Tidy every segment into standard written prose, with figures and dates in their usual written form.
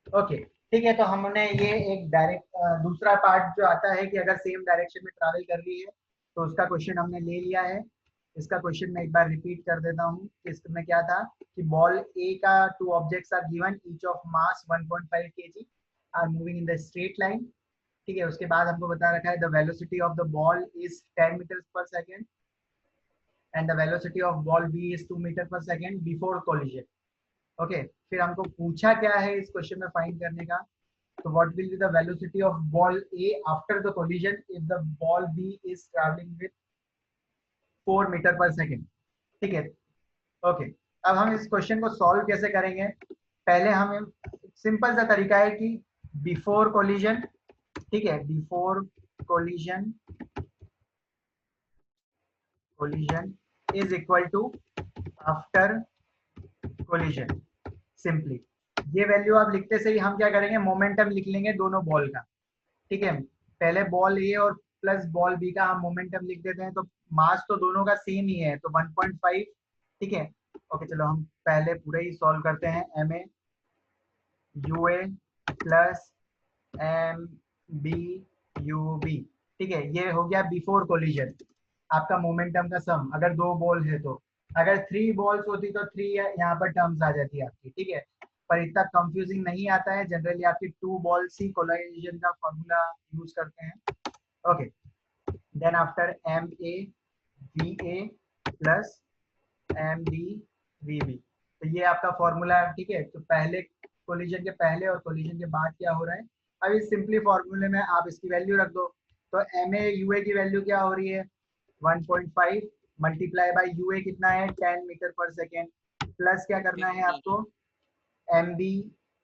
Okay ठीक है, तो हमने ये एक डायरेक्ट दूसरा पार्ट जो आता है कि अगर सेम डायरेक्शन में ट्रैवल कर रही है तो उसका क्वेश्चन हमने ले लिया है। इसका क्वेश्चन मैं एक बार रिपीट कर देता हूँ। इसमें क्या था कि बॉल ए का 2 objects are given each of mass 1.5 kg are moving in the straight line. ठीक है, उसके बाद हमको बता रखा है the velocity of the ball is 10 metre per second and the velocity of ball B is 2 metre per second before collision. Okay, फिर हमको पूछा क्या है इस क्वेश्चन में फाइंड करने का, तो what will be the velocity of ball A after the collision if the ball B is travelling with 4 metre per second. ठीक है, ओके। अब हम इस क्वेश्चन को सॉल्व कैसे करेंगे, पहले हम सिंपल सा तरीका है कि बिफोर कोलिजन, ठीक है, before collision is equal to after collision. Simply ये वैल्यू आप लिखते से ही हम क्या करेंगे, मोमेंटम लिख लेंगे दोनों बॉल का। ठीक है, पहले बॉल ए और प्लस बॉल बी का हम मोमेंटम लिख देते हैं, तो मास तो दोनों का सेम ही है तो 1.5। ठीक है, ओके, चलो हम पहले पूरे ही सॉल्व करते हैं। M A U A plus M B U B. ठीक है, ये हो गया बिफोर कोलिजन आपका मोमेंटम का सम, अगर 2 बॉल है तो। अगर 3 बॉल्स होती तो 3 यहाँ पर टर्म्स आ जाती है आपकी। ठीक है, पर इतना कंफ्यूजिंग नहीं आता है, जनरली आपकी 2 बॉल्स ही कोलिजन का फॉर्मूला यूज करते हैं। Okay, then after M A V A plus M B V B, तो ये आपका फॉर्मूला है। ठीक है, तो पहले कोलिजन के पहले और कोलिजन के बाद क्या हो रहा है, अब इस सिंपली फॉर्मूले में आप इसकी वैल्यू रख दो। तो एम ए यू ए की वैल्यू क्या हो रही है, 1.5 मल्टीप्लाई बाई यू ए कितना है 10 मीटर पर सेकेंड, प्लस क्या करना है आपको M B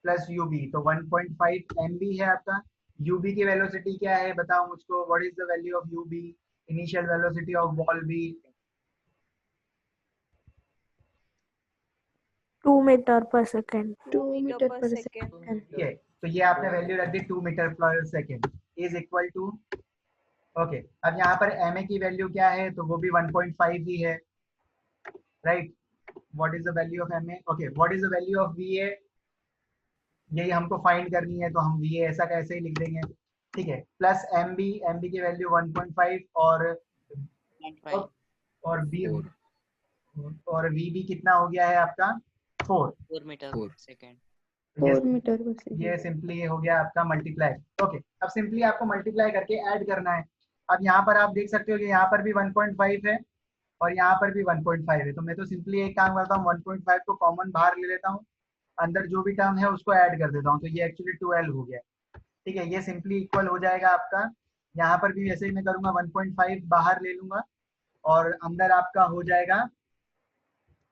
plus U B, तो 1.5 एम बी है आपका। यू बी की वेलोसिटी क्या है बताओ मुझको, what is the value of U B, initial velocity of ball B. 2 metre per second. 2 metre per second. ठीक है, तो ये आपने वैल्यू रख दी 2 metre per second is equal to. Okay, अब यहाँ पर एम ए की वैल्यू क्या है, तो वो भी 1.5 ही है, right. What is the value of M A, okay, what is the value of V A, यही हमको फाइंड करनी है, तो हम वी ए ऐसा कैसे ही लिख देंगे। ठीक है, प्लस एम बी की वैल्यू 1.5 और बी और वी बी कितना हो गया है आपका 4 metre per second. 4 metre per second. ये सिंपली हो गया आपका मल्टीप्लाई। ओके, अब सिंपली आपको मल्टीप्लाई करके ऐड करना है। अब यहाँ पर आप देख सकते हो कि यहाँ पर भी 1.5 है और यहाँ पर भी 1.5 है, तो मैं तो सिंपली एक काम करता हूँ 1.5 को कॉमन बाहर ले लेता हूँ, अंदर जो भी टर्म है उसको ऐड कर देता हूँ, तो ये एक्चुअली 12 हो गया। ठीक है, ये सिंपली इक्वल हो जाएगा आपका। यहाँ पर भी वैसे ही मैं करूंगा 1.5 बाहर ले लूंगा और अंदर आपका हो जाएगा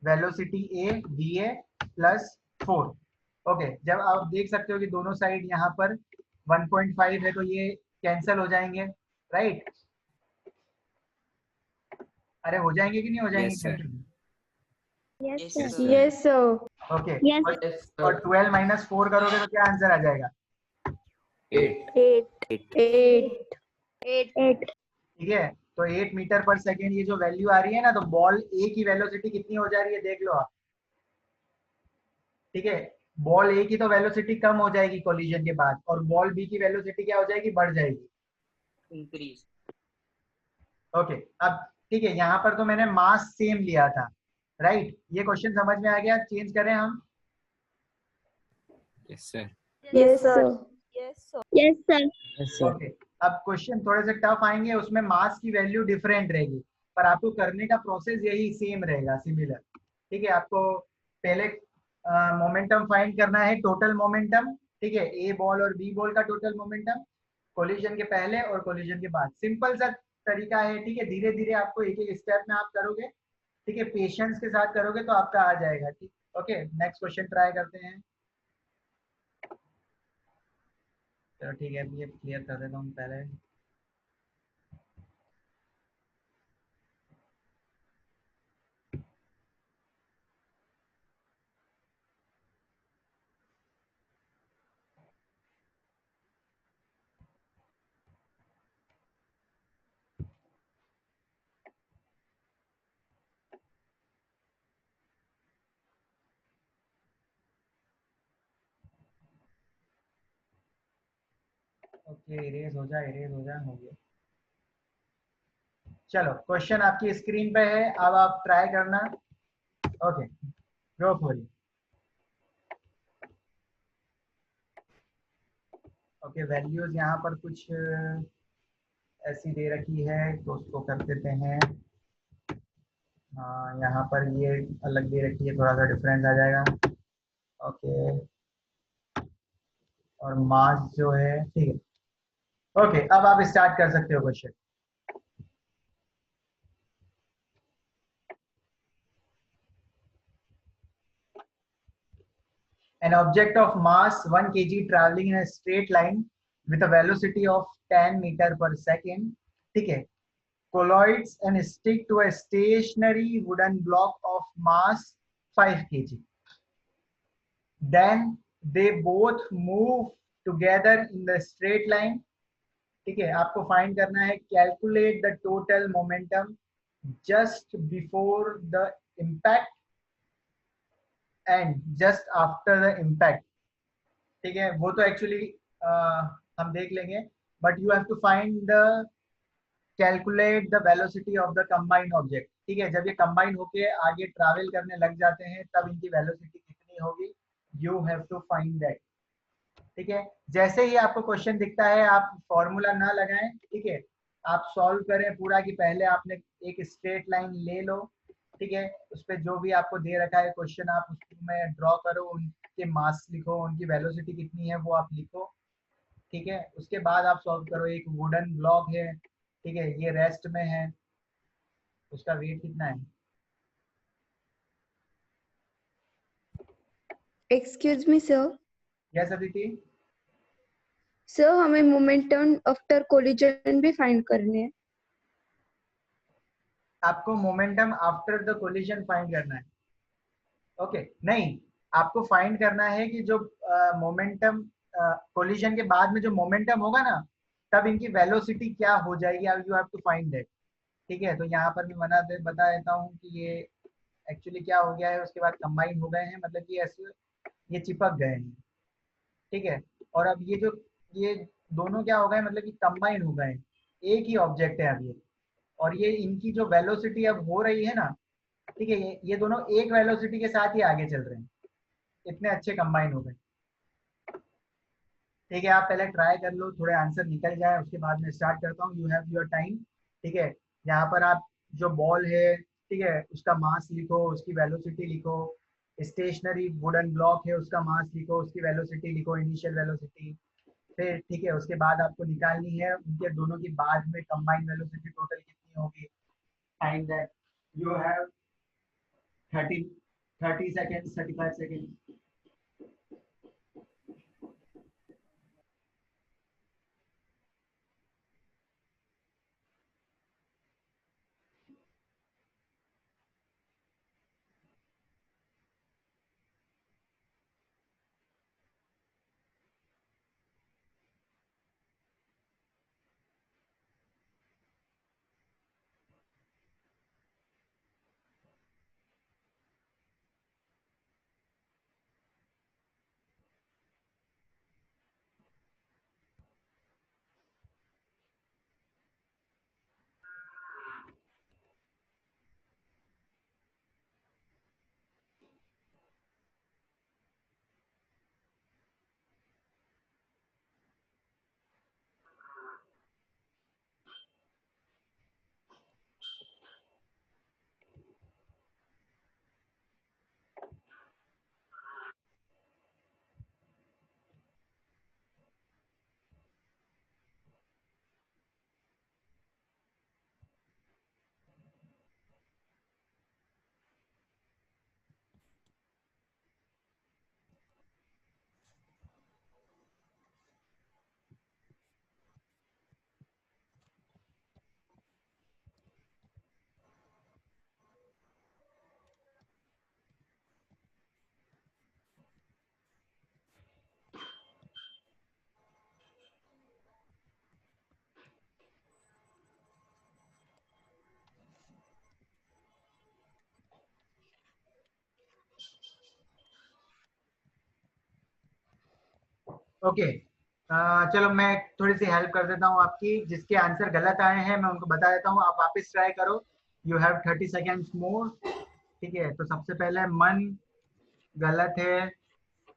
velocity A V A plus 4। Okay, जब आप देख सकते हो कि दोनों साइड यहाँ पर 1.5 है तो ये कैंसिल हो जाएंगे, राइट। अरे हो जाएंगे कि नहीं हो जाएंगे कैंसिल? Yes sir. ओके, और 12 माइनस 4 करोगे तो क्या आंसर आ जाएगा 8। 8। ठीक है, तो 8 मीटर पर सेकेंड ये जो वैल्यू आ रही है ना, तो बॉल ए की वेलोसिटी कितनी हो जा रही है देख लो आप। ठीक है, बॉल ए की तो वेलोसिटी कम हो जाएगी कोलिजन के बाद, और बॉल बी की वेलोसिटी क्या हो जाएगी, बढ़ जाएगी, इंक्रीज। ओके। अब ठीक है, यहाँ पर तो मैंने मास सेम लिया था, राइट। ये क्वेश्चन समझ में आ गया, चेंज करें हम। Yes sir. Yes sir. Yes sir. Okay, अब क्वेश्चन थोड़े से टफ आएंगे, उसमें मास की वैल्यू डिफरेंट रहेगी, पर आपको करने का प्रोसेस यही सेम रहेगा, सिमिलर। ठीक है, आपको पहले मोमेंटम फाइंड करना है, टोटल मोमेंटम। ठीक है, ए बॉल और बी बॉल का टोटल मोमेंटम कोलिजन के पहले और कोलिजन के बाद। सिंपल सा तरीका है, ठीक है, धीरे धीरे आपको एक एक स्टेप में आप करोगे, ठीक है, पेशेंस के साथ करोगे तो आपका आ जाएगा। ठीक, ओके, नेक्स्ट क्वेश्चन ट्राई करते हैं। चलो ठीक है, ये क्लियर कर देता हूँ पहले। ओके, इरेज हो जा, हो गया। चलो, क्वेश्चन आपकी स्क्रीन पे है, अब आप ट्राई करना। Okay, go for it. Okay, values यहाँ पर कुछ ऐसी दे रखी है तो उसको कर देते हैं। हाँ, यहाँ पर ये अलग दे रखी है, थोड़ा सा डिफरेंस आ जाएगा। ओके, और मास जो है, ठीक है। ओके, अब आप स्टार्ट कर सकते हो question. An object of mass 1 kg traveling in a straight line with a velocity of 10 meter per second, ठीक है, colloids and stick to a stationary wooden block of mass 5 kg. Then they both move together in the straight line. ठीक है, आपको find करना है calculate the total momentum just before the impact and just after the impact. ठीक है, वो तो actually हम देख लेंगे, but you have to find the calculate the velocity of the combined object. ठीक है, जब ये कंबाइन होके आगे ट्रैवल करने लग जाते हैं तब इनकी वेलोसिटी कितनी होगी, you have to find that. ठीक है, जैसे ही आपको क्वेश्चन दिखता है आप फॉर्मूला ना लगाएं, ठीक है, आप सॉल्व करें पूरा कि पहले आपने एक स्ट्रेट लाइन ले लो। ठीक है, उस पर जो भी आपको दे रखा है क्वेश्चन आप उसमें ड्रॉ करो, उनके मास लिखो, उनकी वेलोसिटी कितनी है वो आप लिखो। ठीक है, उसके बाद आप सॉल्व करो। एक वुडन ब्लॉक है, ठीक है, ये रेस्ट में है, उसका वेट कितना है? Excuse me sir. Yes Aditi. Sir हमें मोमेंटम आफ्टर कोलिजन भी फाइंड करने हैं। आपको momentum after the collision find करना है? ओके, नहीं, आपको फाइंड करना है कि जो मोमेंटम कोलिजन के बाद में जो मोमेंटम होगा ना, तब इनकी वेलोसिटी क्या हो जाएगी, you have to find that. ठीक है, तो यहाँ पर मैं बता देता हूँ कि ये एक्चुअली क्या हो गया है, उसके बाद कंबाइन हो गए हैं, मतलब कि ऐसे ये चिपक गए हैं। ठीक है, और अब ये दोनों क्या हो गए, मतलब कि कंबाइन हो गए हैं, एक ही ऑब्जेक्ट है अब ये, और ये इनकी जो वेलोसिटी अब हो रही है ना, ठीक है, ये दोनों एक वेलोसिटी के साथ ही आगे चल रहे हैं, इतने अच्छे कंबाइन हो गए। ठीक है, आप पहले ट्राई कर लो, थोड़े आंसर निकल जाए, उसके बाद मैं स्टार्ट करता हूँ। You have your time. ठीक है, यहाँ पर आप जो बॉल है, ठीक है, उसका मास लिखो, उसकी वेलोसिटी लिखो। स्टेशनरी वुडन ब्लॉक है, उसका मास लिखो, उसकी वेलोसिटी लिखो, इनिशियल वेलोसिटी। फिर ठीक है, उसके बाद आपको निकालनी है उनके दोनों की बाद में कंबाइंड वेलोसिटी टोटल कितनी होगी। Find that. You have 30 30 seconds, 35 seconds. Okay, चलो मैं थोड़ी सी हेल्प कर देता हूँ आपकी। जिसके आंसर गलत आए हैं मैं उनको बता देता हूँ, आप वापस ट्राई करो। यू हैव 30 सेकेंड्स मोर। ठीक है, तो सबसे पहले मन गलत है,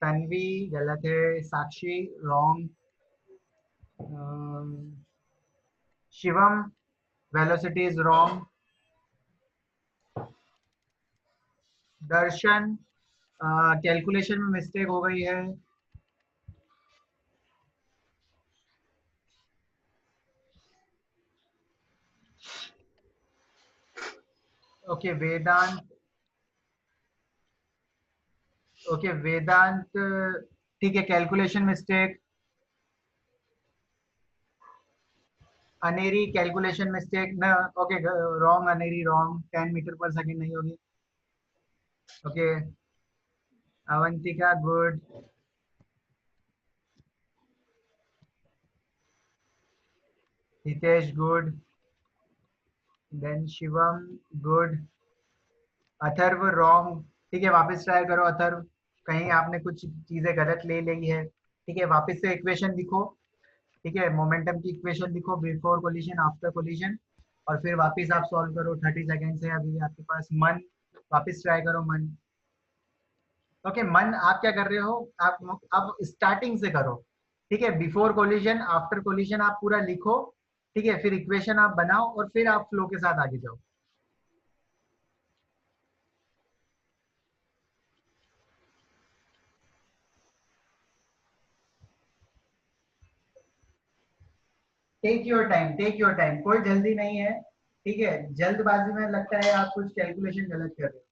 तन्वी गलत है, Sakshi wrong, Shivam velocity is wrong, Darshan calculation में मिस्टेक हो गई है, ओके वेदांत, ओके वेदांत ठीक है, calculation mistake. Aneri calculation mistake न, okay wrong, Aneri wrong, 10 metre per second नहीं होगी। Okay Avantika good, Hitesh good, then Shivam good, Atharva wrong. ठीक है, वापस ट्राई करो अथर्व, कहीं आपने कुछ चीजें गलत ले ली है। ठीक है, वापस से इक्वेशन लिखो। ठीक है, मोमेंटम की इक्वेशन लिखो, बिफोर कोलिजन आफ्टर कोलिजन, और फिर वापस आप सॉल्व करो। 30 सेकेंड है अभी आपके पास। मन वापस ट्राई करो, मन। ओके मन आप क्या कर रहे हो, आप स्टार्टिंग से करो। ठीक है, बिफोर कोलिजन आफ्टर कोलिजन आप पूरा लिखो। ठीक है, फिर इक्वेशन आप बनाओ और फिर आप फ्लो के साथ आगे जाओ। Take your time, take your time, कोई जल्दी नहीं है। ठीक है, जल्दबाजी में लगता है आप कुछ कैलकुलेशन गलत कर रहे हो।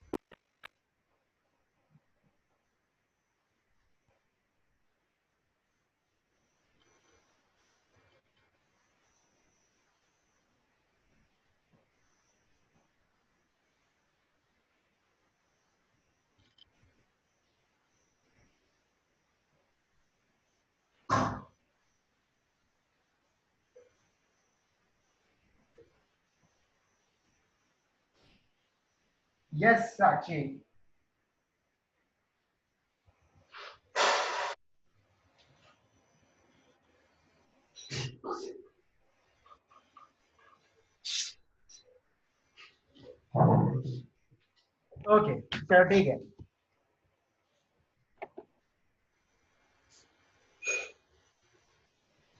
यस साक्षी। ओके चलो ठीक है।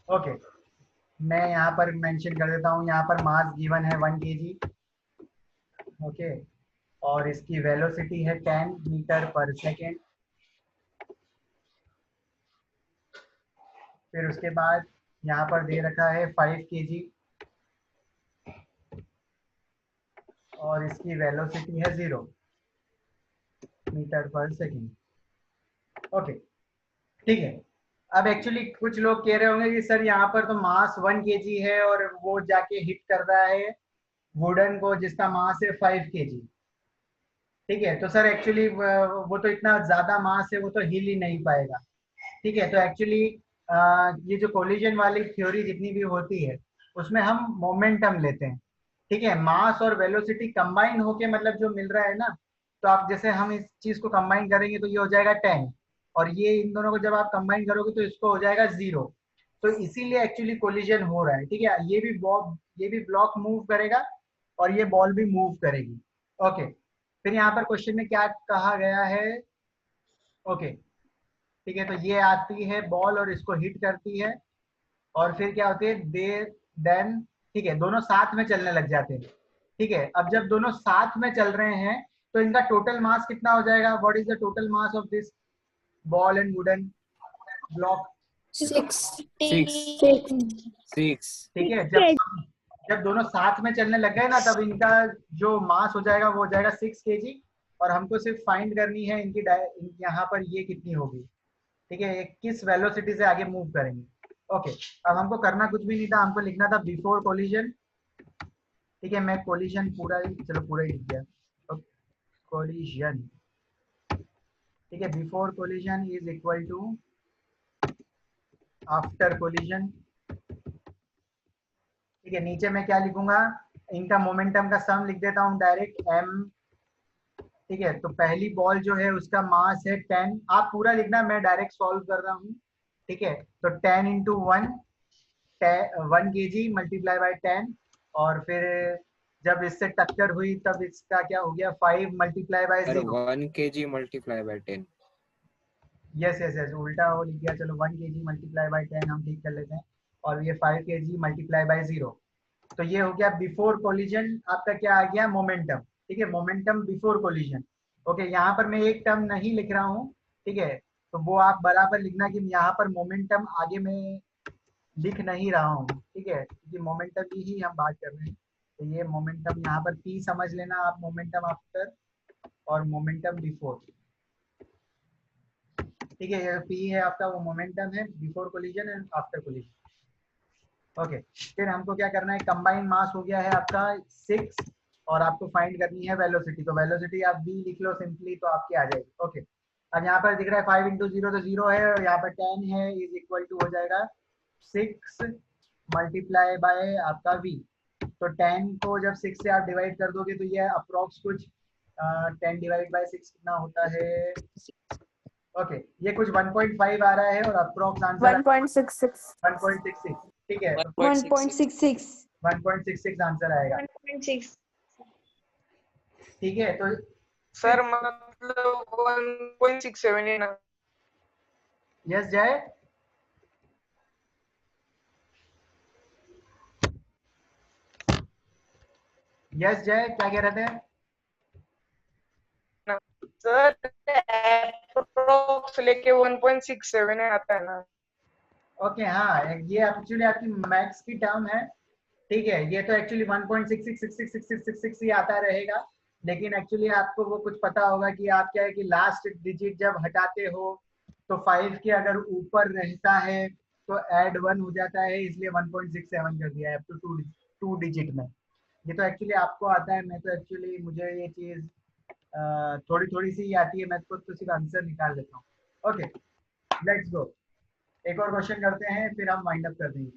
ओके मैं यहाँ पर मेंशन कर देता हूँ, यहाँ पर मास गिवन है 1 kg। ओके और इसकी वेलोसिटी है 10 मीटर पर सेकेंड। फिर उसके बाद यहाँ पर दे रखा है 5 kg और इसकी वेलोसिटी है 0 मीटर पर सेकेंड। ओके ठीक है। अब एक्चुअली कुछ लोग कह रहे होंगे कि सर यहाँ पर तो मास 1 kg है और वो जाके हिट कर रहा है वुडन को जिसका मास है 5 kg। ठीक है, तो सर एक्चुअली वो तो इतना ज्यादा मास है, वो तो हिल ही नहीं पाएगा। ठीक है, तो एक्चुअली ये जो कोलिजन वाली थ्योरी जितनी भी होती है उसमें हम मोमेंटम लेते हैं। ठीक है, मास और वेलोसिटी कंबाइन होके मतलब जो मिल रहा है ना, तो आप जैसे हम इस चीज को कंबाइन करेंगे तो ये हो जाएगा 10, और ये इन दोनों को जब आप कंबाइन करोगे तो इसको हो जाएगा 0। तो इसीलिए एक्चुअली कोलिजन हो रहा है। ठीक है, ये भी ब्लॉक मूव करेगा और ये बॉल भी मूव करेगी। ओके फिर यहाँ पर क्वेश्चन में क्या कहा गया है। ओके ठीक है, तो ये आती है बॉल और इसको हिट करती है और फिर क्या होती है दे देन। ठीक है, दोनों साथ में चलने लग जाते हैं। ठीक है, अब जब दोनों साथ में चल रहे हैं तो इनका टोटल मास कितना हो जाएगा, what is the total mass of this ball and wooden block. 6 ठीक है, जब जब दोनों साथ में चलने लग गए ना तब इनका जो मास हो जाएगा वो हो जाएगा 6 kg, और हमको सिर्फ फाइंड करनी है इनकी यहाँ पर ये कितनी होगी। ठीक है, ये किस वेलोसिटी से आगे मूव करेंगे। ओके अब हमको करना कुछ भी नहीं था, हमको लिखना था बिफोर कोलिजन। ठीक है, मैं कोलिजन पूरा ही, चलो पूरा ही लिख दिया। कोलिजन ठीक है, before collision is equal to after collision. ठीक है, नीचे मैं क्या लिखूंगा, इनका मोमेंटम का सम लिख देता हूँ डायरेक्ट m। ठीक है, तो पहली बॉल जो है उसका मास है 10, आप पूरा लिखना, मैं डायरेक्ट सॉल्व कर रहा हूँ। ठीक है, तो 10 इंटू 1 kg मल्टीप्लाई बाय 10, और फिर जब इससे टक्कर हुई तब इसका क्या हो गया, 5 multiply by sir 0। 1 kg multiply by 10। Yes yes yes, उल्टा वो लिख दिया, चलो 1 kg मल्टीप्लाई बाय 10 हम ठीक कर लेते हैं, और ये 5 kg मल्टीप्लाई बाय 0। तो ये हो गया बिफोर कोलिजन, आपका क्या आ गया, मोमेंटम। ठीक है, मोमेंटम बिफोर कोलिजन। ओके, यहाँ पर मैं एक टर्म नहीं लिख रहा हूँ, ठीक है, तो वो आप बराबर लिखना कि यहाँ पर मोमेंटम आगे मैं लिख नहीं रहा हूँ, ठीक है, क्योंकि मोमेंटम की ही हम बात कर रहे हैं। तो ये मोमेंटम यहाँ पर पी समझ लेना आप, मोमेंटम आफ्टर और मोमेंटम बिफोर। ठीक है, ये पी है आपका, वो मोमेंटम है before collision and after collision. Okay, फिर हमको क्या करना है, कंबाइंड मास हो गया है आपका 6, और आपको फाइंड करनी है वेलोसिटी। तो वेलोसिटी आप v लिख लो सिंपली, तो आपकी आ जाएगी। ओके, अब यहाँ पर दिख रहा है 5 इंटू 0 तो 0 है, और यहाँ पर 10 है, इज इक्वल टू हो जाएगा 6 मल्टीप्लाई बाय आपका v। तो 10 को जब 6 से आप डिवाइड कर दोगे तो ये अप्रोक्स कुछ 10 डिवाइड बाय 6 कितना होता है। ओके, ये कुछ 1.5 आ रहा है, और अप्रोक्स आंसर 1.66. 1.66। ठीक है, 1.66 1.66 आंसर आएगा। 1.6। ठीक है, तो सर मतलब 1.67 है ना? यस जय, यस जय, क्या कह रहे थे। सर अप्रोक्स लेके 1.67 है आता है ना? ओके हाँ, ये एक्चुअली आपकी मैथ्स की टर्म है। ठीक है, ये तो एक्चुअली 1.66666666 ही आता रहेगा, लेकिन एक्चुअली आपको वो कुछ पता होगा कि आप क्या है कि लास्ट डिजिट जब हटाते हो तो 5 के अगर ऊपर रहता है तो ऐड 1 हो जाता है, इसलिए 1.67 कर दिया है अप टू 2 डिजिट में। ये तो एक्चुअली आपको आता है, मैं तो एक्चुअली मुझे ये चीज थोड़ी थोड़ी सी आती है, मैं तो सिर्फ आंसर निकाल देता हूँ। ओके, लेट्स गो, एक और क्वेश्चन करते हैं फिर हम वाइंड अप कर देंगे।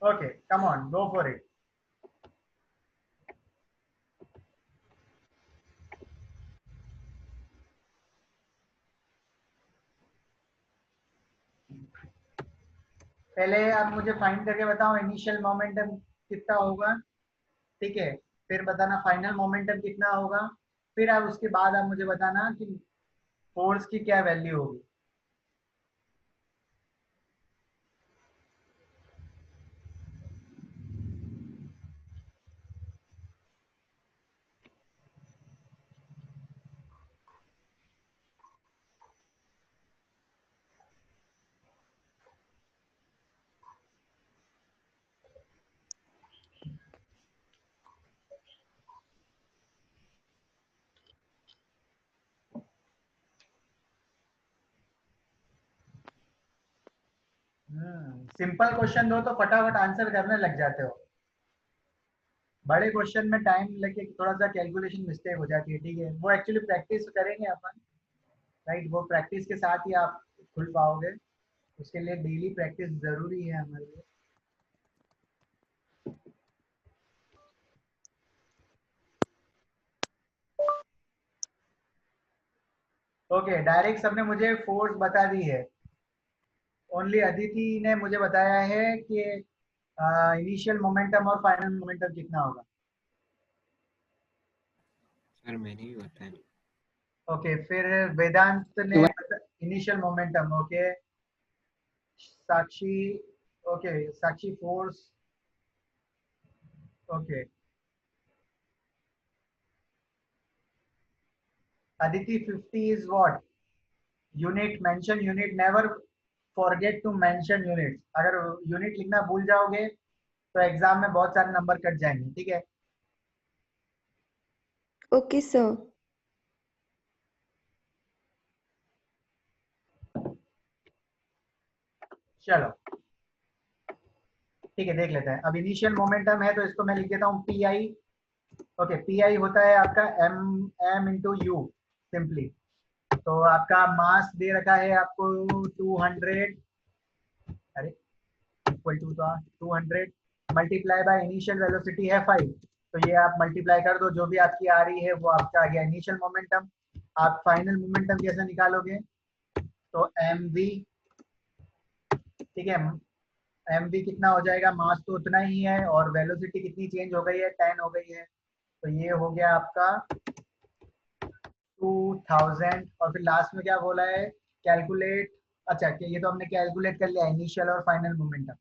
Okay, come on, go for it. पहले आप मुझे फाइंड करके बताओ इनिशियल मोमेंटम कितना होगा, ठीक है, फिर बताना फाइनल मोमेंटम कितना होगा, फिर आप उसके बाद आप मुझे बताना कि फोर्स की क्या वैल्यू होगी। सिंपल क्वेश्चन दो तो फटाफट आंसर करने लग जाते हो, बड़े क्वेश्चन में टाइम लेके थोड़ा सा कैलकुलेशन मिस्टेक हो जाती है। ठीक है, वो एक्चुअली प्रैक्टिस करेंगे अपन, राइट, वो प्रैक्टिस के साथ ही आप खुल पाओगे, उसके लिए डेली प्रैक्टिस जरूरी है हमारे लिए। ओके, डायरेक्ट सबने मुझे फोर्स बता दी है, ओनली अदिति ने मुझे बताया है कि इनिशियल मोमेंटम और फाइनल मोमेंटम कितना होगा। सर मैंने भी बताया। ओके, फिर वेदांत ने initial momentum, okay, Sakshi, okay, Sakshi force, okay, Aditi 50 is what? Unit, mention unit, never forget to mention units. अगर यूनिट लिखना भूल जाओगे तो एग्जाम में बहुत सारे नंबर कट जाएंगे। ठीक है, Okay, sir. चलो ठीक है, देख लेते हैं। अब इनिशियल मोमेंटम है तो इसको मैं लिख देता हूँ P I. Okay, P I होता है आपका एम इंटू यू सिंपली। तो आपका मास दे रखा है आपको 200, अरे equal to 200 multiply by initial velocity है 5। तो ये आप मल्टीप्लाई कर दो, जो भी आपकी आ रही है वो आपका आ गया इनिशियल मोमेंटम। आप फाइनल मोमेंटम कैसे निकालोगे? तो एम वी, ठीक है, एम वी कितना हो जाएगा? मास तो उतना ही है और वेलोसिटी कितनी चेंज हो गई है? 10 हो गई है। तो ये हो गया आपका 2000। और फिर लास्ट में क्या बोला है? कैलकुलेट, अच्छा ये तो हमने कैलकुलेट कर लिया इनिशियल और फाइनल मोमेंटम।